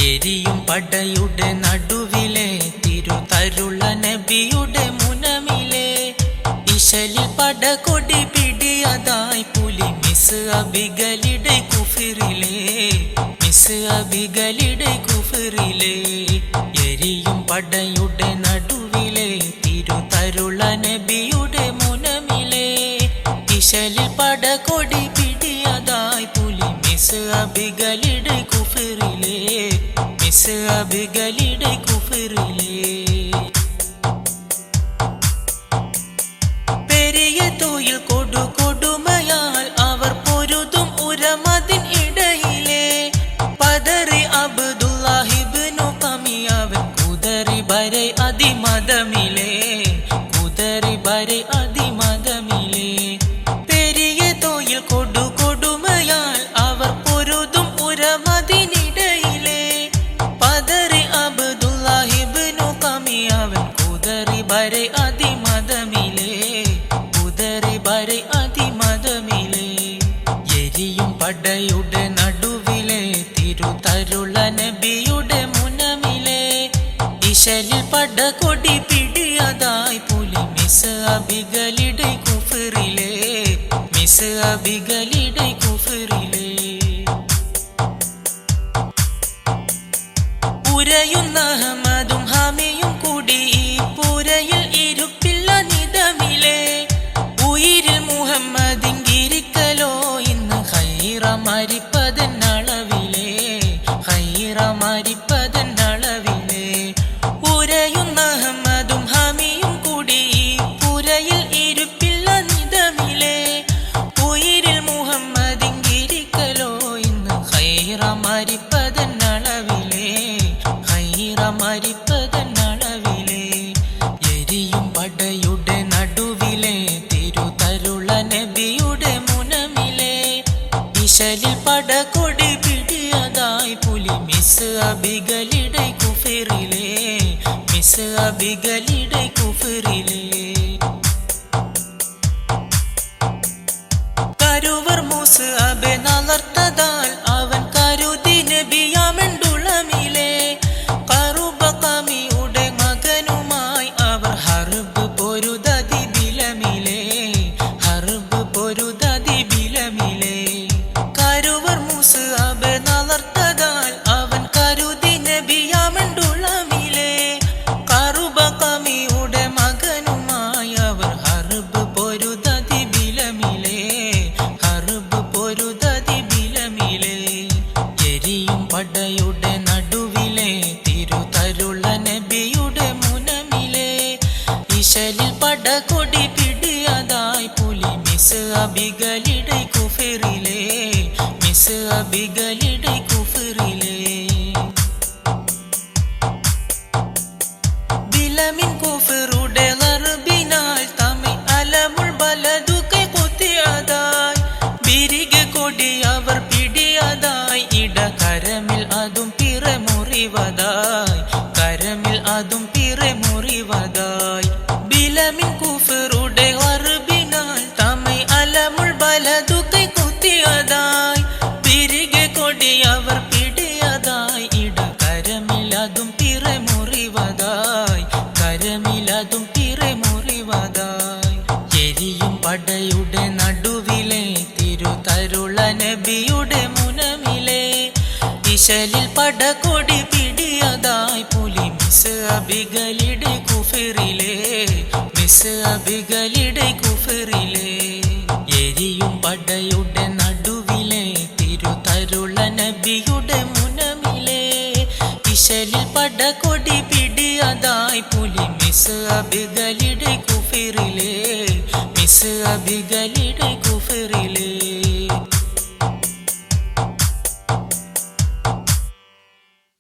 എരിയും പടയുടെ നടുവിലെ തിരുതരുള നബിയുടെ മുനമിലെ ഇശലിൽ പടകൊടി പിടിയതായി പുലി മിസ് അബിഗലിടെ കുഫിറിലെ എരിയും പടയുടെ നടുവിലെ തിരുതരുള നബിയുടെ മുനമിലെ ഇശലിൽ പടകൊടി പിടിയതായി പുലി മിസ് അബിഗലിടെ കുഫിറിലെ പെരിയ തോയിൽ കൊടുമയാൽ അവർ പൊരുതും ഉരമതിൻ ഇടയിലെ പദറി അബ്ദുല്ലാഹിബ്നു ഖമിയാവൻ കുദറി ബരെ അതിമദമിലെ പെരിയ തോയിൽ കൊടുമയാൽ അവർ പൊരുതും ഉരമതിനിടയിലെ പദറി അബ്ദുല്ലാഹിബ്നു ഖമിയാവൻ കുദറി ബരെ അതിമദമിലെ എരിയും പടയുടെ നടുവിലെ തിരുതരുള നബിയുടെ മുനമിലെ ഇശലിൽ പടകൊടി പിടിയതായി പുലി മിസ് അബിഗലിടെ കുഫിറിലെ പുരയുന്ന അഹ്മദും ഹാമിയും കൂടി പുരയിൽ ഇരുപ്പില്ല നിദമിലെ ഉയിരിൽ മുഹമ്മദിങ്കിരിക്കലോ ഇന്ന് ഹൈറ മരിപ്പതെന്നളവിലെ ഉരയുന്ന അഹ്മദും ഹാമിയും കൂടി പുരയിൽ ഇരുപ്പില്ല നിദമിലെ ഉയിരിൽ മുഹമ്മദിങ്കിരിക്കലോ ഇന്ന് ഹൈറ മരിപ്പതെന്നളവിലെ എരിയും പടയുടെ നടുവിലെ തിരുതരുള നബിയുടെ മുനമിലെ ഇശലിൽ പടകൊടി പിടിയതായി പുലി മിസ് അബിഗലിടെ കുഫിറിലെ കരുവർ മൂസ് അബെ നളർത്തതാൽ അവൻ കരുതി നബിയാമെണ്ടുളമിലെ കറുബകമിയുടെ മകനുമായി അവർ ഹർബ് പൊരുതതി ബിലമിലെ കരുവർ മൂസ് അബെ നളർത്തതാൽ അവൻ കരുതി നബിയാമെണ്ടുളമിലെ കറുബകമിയുടെ മകനുമായി അവർ ഹർബ് പൊരുതതി ബിലമിലെ എരിയും പടയുടെ നടുവിലെ തിരുതരുള നബിയുടെ മുനമിലെ ഇശലിൽ പടകൊടി പിടിയതായി പുലി മിസ് അബിഗലിടെ കുഫിറിലെ ബിലമിൻ കുഫിറുടെ ഗർബിനാൽ തമി അലമുൾ ബലദുകെ കുത്തിയതായി ബിരികെ കൊടി അവർ പിടിയതായി ഇടകരമിൽ അതും പിറമുറിവതായി ബിലമിൻ കുഫിറുടെ ഗർബിനാൽ തമി അലമുൾ ബലദുകെ കുത്തിയതായി ബിരികെ കൊടി അവർ പിടിയതായി ഇടകരമിൽ അതും പിറമുറിവതായി എരിയും പടയുടെ നടുവിലെ തിരുതരുള നബിയുടെ മുനമിലെ ഇശലിൽ പടകൊടി പിടിയതായി പുലി മിസ് അബിഗലിടെ കുഫിറിലെ എരിയും പടയുടെ നടുവിലെ തിരുതരുള നബിയുടെ മുനമിലെ ഇശലിൽ പടകൊടി പിടിയതായി പുലി മിസ് അബിഗലിടെ കുഫിറിലെ